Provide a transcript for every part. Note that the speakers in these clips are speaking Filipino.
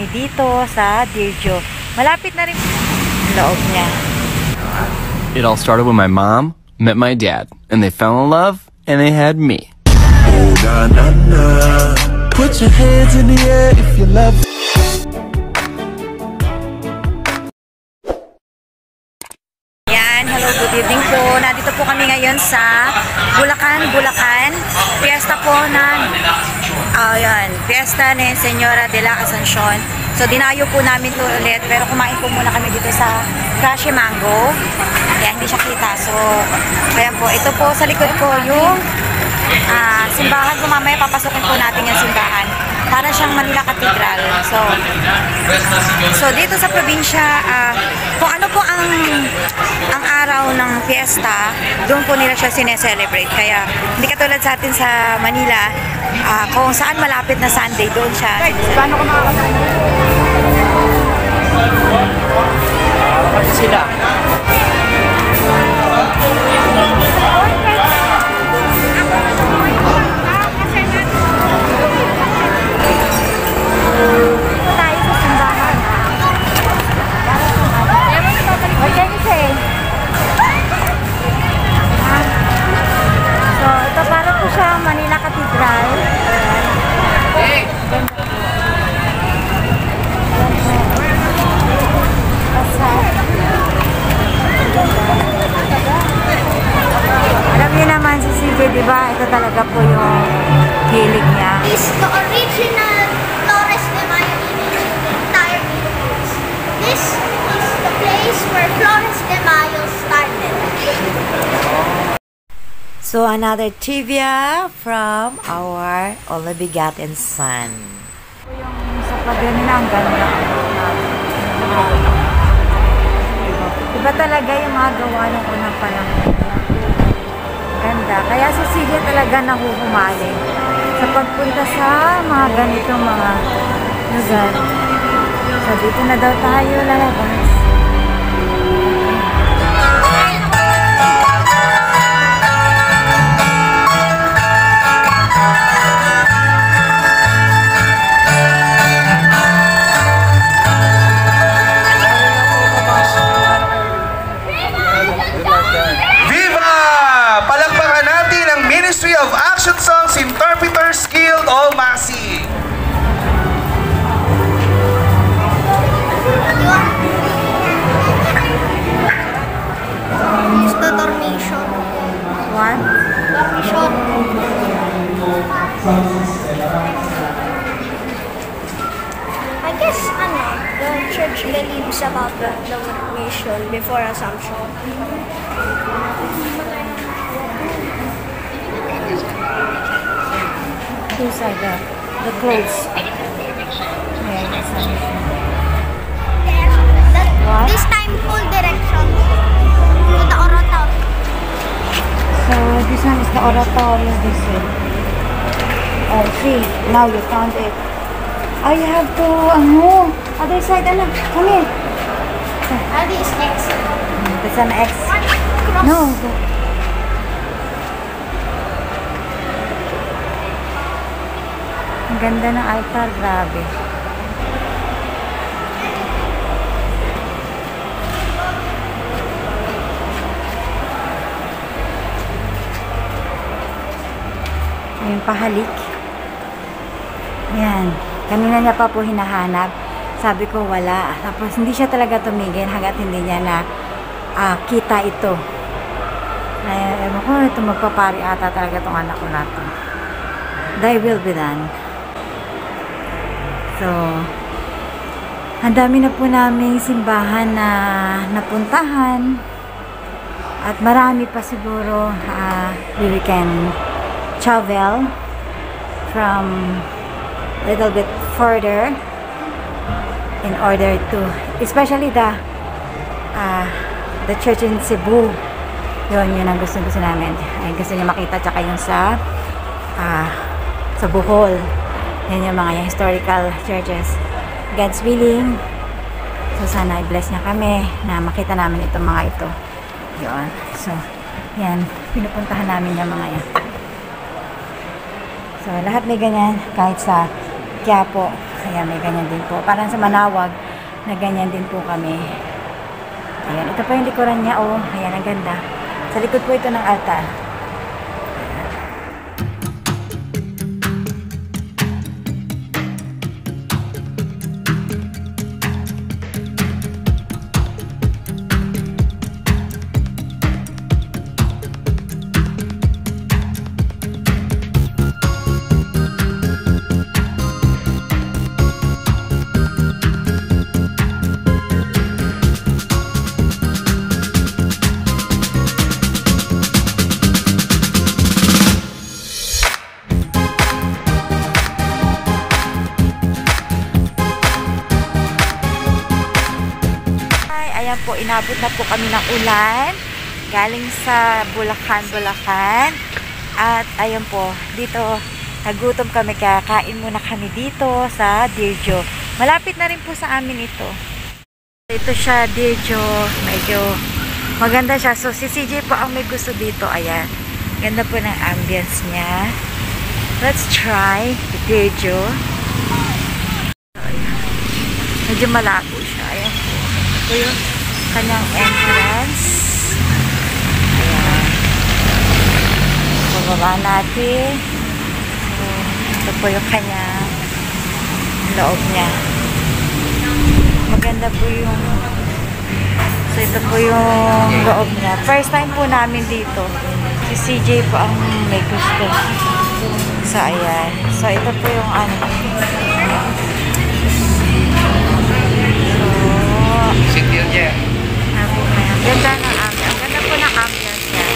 kami dito sa Dirjo. Malapit na rin ang loob niya. It all started when my mom met my dad, and they fell in love, and they had me. Oh, na, na, na. Put your hands in the air if you love. Hello, good evening po. Nandito po kami ngayon sa Bulacan. Fiesta po Fiesta ni Señora de la Ascensión. So, dinayo po namin ito ulit. Pero kumain po muna kami dito sa Crush Mango. Kaya hindi siya kita. So, ayan po. Ito po sa likod ko yung simbahan po. Mamaya papasukin po natin yung simbahan. Para siyang Manila Cathedral. So dito sa probinsya, kung ano po ang araw ng fiesta, doon po nila siya sineselebrate. Kaya hindi katulad sa atin sa Manila, kung saan malapit na Sunday, doon siya. Paano ko makakasama? Sila. Manila Cathedral. Alam niyo naman si CJ, di ba? Ito talaga po yung hilig niya. This is the original Flores de Mayo image in the entire Philippines. This is the place where Flores de Mayo started. So, another trivia from our only begotten son. Yung sa pagganina, ang ganda. Iba talaga yung mga gawa ng unang panahon. Ganda. Kaya si Celia talaga nahuhumali sa pagpunta sa mga ganitong mga lugar. So, dito na daw tayo lalabas. Of Action Songs Interpreters Guild Almasi. Is the tornation. What? Tornation. I guess the church believes about the tornation before Assumption. Inside the clothes. This time full direction to the oratory. So this one is the oratory. This way. Oh, see, now you found it. Oh, you have to other side. Come here. This is X. That's an X. Cross. No. Ang ganda ng altar, grabe. Yung pahalik. Yan. Kanina niya pa po hinahanap. Sabi ko wala. Tapos hindi siya talaga tumigil hanggat hindi niya na kita ito. Ewan ko, ito magpapari ata talaga itong anak ko na ito. Thy will be done. So, ang dami na po naming simbahan na napuntahan at marami pa siguro we can travel from a little bit further in order to, especially the church in Cebu. Yun ang gusto namin. Ay, gusto niya makita, tsaka yung sa Bohol. Yan yung mga historical churches. God's willing. So, sana i-bless niya kami na makita namin itong mga ito. Yun. So, yan. Pinupuntahan namin yung mga yan. So, lahat may ganyan. Kahit sa Quiapo. Ayan, may ganyan din po. Parang sa Manawag, na ganyan din po kami. Ayan, ito po yung likuran niya. Oh, ayan, ang ganda. Sa likod po ito ng altar. Ayan po, inabot na po kami ng ulan. Galing sa Bulacan. At ayan po, dito, nagutom kami. Kaya kain muna kami dito sa Dirjo. Malapit na rin po sa amin ito. Ito siya, Dirjo. Medyo maganda siya. So, si CJ po ang may gusto dito. Ayan. Ganda po ng ambience niya. Let's try the Dirjo. So, ayan. Medyo malabo siya. Ayan po. Ito yung kanyang entrance. Ayan. Pababa natin. So, ito po yung kanyang loob niya. Maganda po yung ito po yung loob niya. First time po namin dito. Si CJ po ang may gusto. So, ayan. So, ito po yung ano. Ganda ng ambience. Ang ganda po ng ambience niya.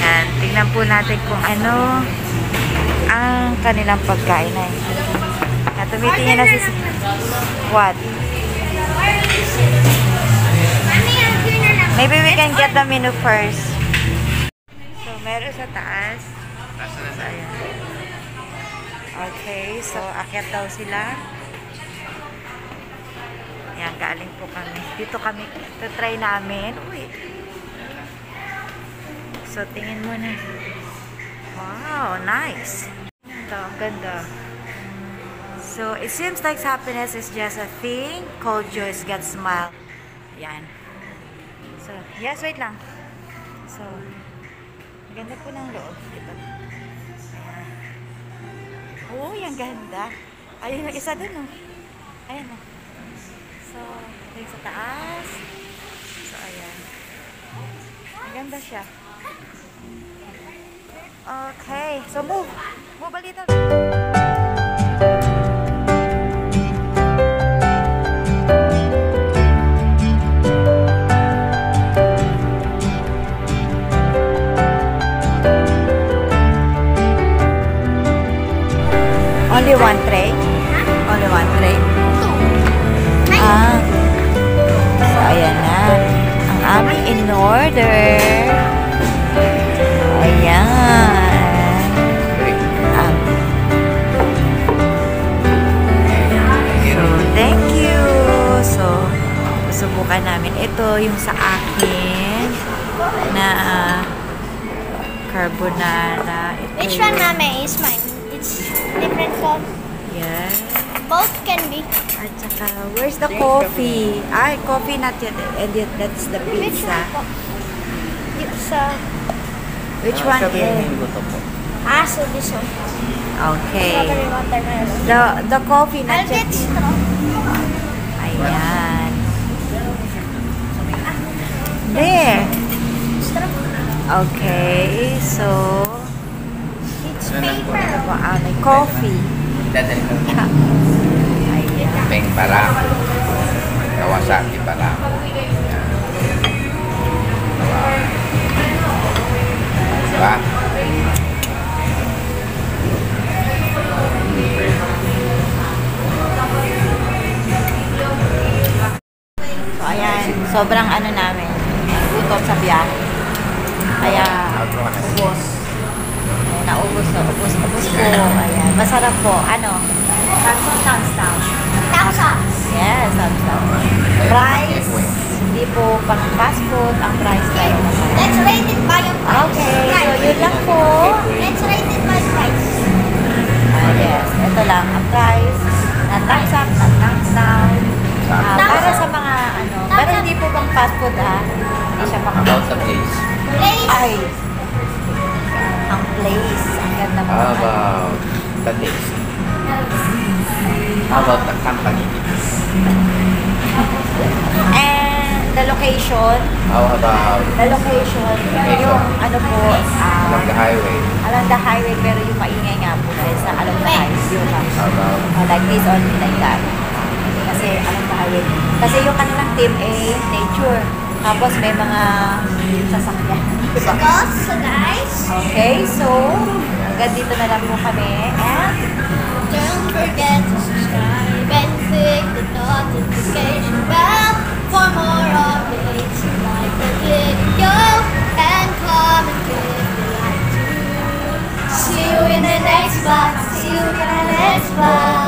Yan. Tingnan po natin kung ano ang kanilang pagkain na yun. Tumitingin na si... What? Maybe we can get the menu first. So, meron sa taas. So, ayan. Okay. So, akyat daw sila. Yan, galing po kami. Dito kami, ito try namin. Uy. So, tingin muna. Wow, nice. Ito, ang ganda. So, it seems like happiness is just a thing called joy is God's smile. Yan. So, yes, wait lang. So, ganda po ng loob. Ito. Ayan. Uy, ang ganda. Ayun, yung isa dun, oh. Ayan, oh. So, ito yung sa taas. So, ayan. Maganda siya. Okay. So, move. Move a little. Only one tray? Only one tray? Ah. So, ayan na. Ang aming in order. Ayan. So, thank you. So, susubukan namin. Ito yung sa akin na carbonara. Ito Which one, Mama, is mine? It's different from... Yes. Both can be. At saka, where's the coffee? Ay, coffee not yet. And yet, that's the Which pizza. one? It's Which one is? so this one. Okay. Strawberry watermelon. The coffee not I'll yet. get straw. Ayan. There. Straw. Okay, so, It's paper. ito po aming coffee. Ayan. Peng parang Kawasaki parang diba? So, ayan. Sobrang ano namin. Gutom sa biyahe. Kaya, ubos. Ayan, naubos na. Ubos po. Ayan. Masarap po. Ano? Thumbs down. Thumbs up. Yes, thumbs down. Price. Hindi po pang fast food. Ang price tayo. Let's rate it by your price. Okay. So, Price. yun lang po. Let's rate it by price. Yes. Ito lang. Ang price. Not thumbs up, thumbs down. Para sa mga ano, pero hindi po bang fast food hindi siya pang About the place. Place. ay, ang place, ang ganda mo. How about the taste? How about the company? And the location, How about yung ano po, along the highway? along the highway, pero yung maingay nga po dahil sa along the highway. Yung, How about like this only, like that. Kasi along the highway. Kasi yung kanilang team nature. Tapos may mga sasakyan. So guys, Okay, so hanggang dito na lang po kami. And don't forget to subscribe and click the notification bell for more updates. Like the video and comment if you like to. See you in the next vlog. See you in the next vlog.